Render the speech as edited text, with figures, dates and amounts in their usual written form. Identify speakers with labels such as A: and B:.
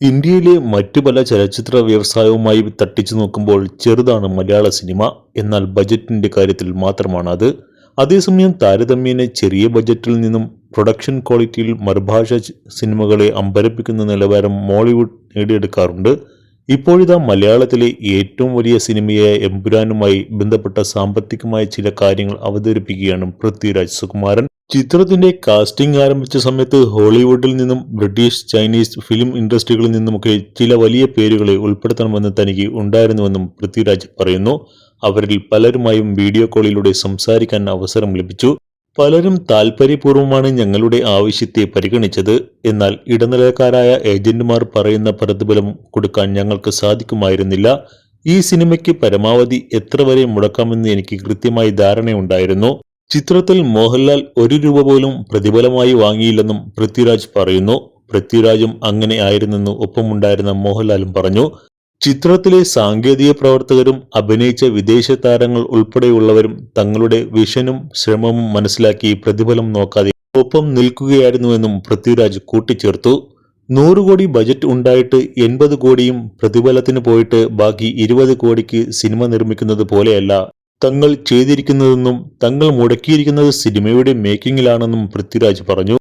A: ഇന്ത്യയിലെ മറ്റു പല ചലച്ചിത്ര വ്യവസായവുമായി തട്ടിച്ചു നോക്കുമ്പോൾ ചെറുതാണ് മലയാള സിനിമ. എന്നാൽ ബജറ്റിന്റെ കാര്യത്തിൽ മാത്രമാണ് അത്. അതേസമയം താരതമ്യേന ചെറിയ ബജറ്റിൽ നിന്നും പ്രൊഡക്ഷൻ ക്വാളിറ്റിയിൽ മറുഭാഷ സിനിമകളെ അമ്പരപ്പിക്കുന്ന നിലവാരം മോളിവുഡ് നേടിയെടുക്കാറുണ്ട്. ഇപ്പോഴിതാ മലയാളത്തിലെ ഏറ്റവും വലിയ സിനിമയായ എമ്പുരാനുമായി ബന്ധപ്പെട്ട സാമ്പത്തികമായ ചില കാര്യങ്ങൾ അവതരിപ്പിക്കുകയാണ് പൃഥ്വിരാജ് സുകുമാരൻ. ചിത്രത്തിന്റെ കാസ്റ്റിംഗ് ആരംഭിച്ച സമയത്ത് ഹോളിവുഡിൽ നിന്നും ബ്രിട്ടീഷ്, ചൈനീസ് ഫിലിം ഇൻഡസ്ട്രികളിൽ നിന്നുമൊക്കെ ചില വലിയ പേരുകളെ ഉൾപ്പെടുത്തണമെന്ന് തനിക്ക് ഉണ്ടായിരുന്നുവെന്നും പൃഥ്വിരാജ് പറയുന്നു. അവരിൽ പലരുമായും വീഡിയോ കോളിലൂടെ സംസാരിക്കാൻ അവസരം ലഭിച്ചു. പലരും താൽപര്യപൂർവ്വമാണ് ഞങ്ങളുടെ ആവശ്യത്തെ പരിഗണിച്ചത്. എന്നാൽ ഇടനിലക്കാരായ ഏജന്റുമാർ പറയുന്ന പ്രതിഫലം കൊടുക്കാൻ ഞങ്ങൾക്ക് സാധിക്കുമായിരുന്നില്ല. ഈ സിനിമയ്ക്ക് പരമാവധി എത്ര വരെ മുടക്കാമെന്ന് എനിക്ക് കൃത്യമായി ധാരണയുണ്ടായിരുന്നു. ചിത്രത്തിൽ മോഹൻലാൽ ₹1 പോലും പ്രതിഫലമായി വാങ്ങിയില്ലെന്നും പൃഥ്വിരാജ് പറയുന്നു. പൃഥ്വിരാജും അങ്ങനെ ആയിരുന്നെന്ന് ഒപ്പമുണ്ടായിരുന്ന മോഹൻലാലും പറഞ്ഞു. ചിത്രത്തിലെ സാങ്കേതിക പ്രവർത്തകരും അഭിനയിച്ച വിദേശ താരങ്ങൾ ഉൾപ്പെടെയുള്ളവരും തങ്ങളുടെ വിഷനും ശ്രമവും മനസ്സിലാക്കി പ്രതിഫലം നോക്കാതെ ഒപ്പം നിൽക്കുകയായിരുന്നുവെന്നും പൃഥ്വിരാജ് കൂട്ടിച്ചേർത്തു. 100 കോടി ബജറ്റ് ഉണ്ടായിട്ട് 80 കോടിയും പ്രതിഫലത്തിന് പോയിട്ട് ബാക്കി 20 കോടിക്ക് സിനിമ നിർമ്മിക്കുന്നത് പോലെയല്ല തങ്ങൾ ചെയ്തിരിക്കുന്നതെന്നും തങ്ങൾ മുടക്കിയിരിക്കുന്നത് സിനിമയുടെ മേക്കിങ്ങിലാണെന്നും പൃഥ്വിരാജ് പറഞ്ഞു.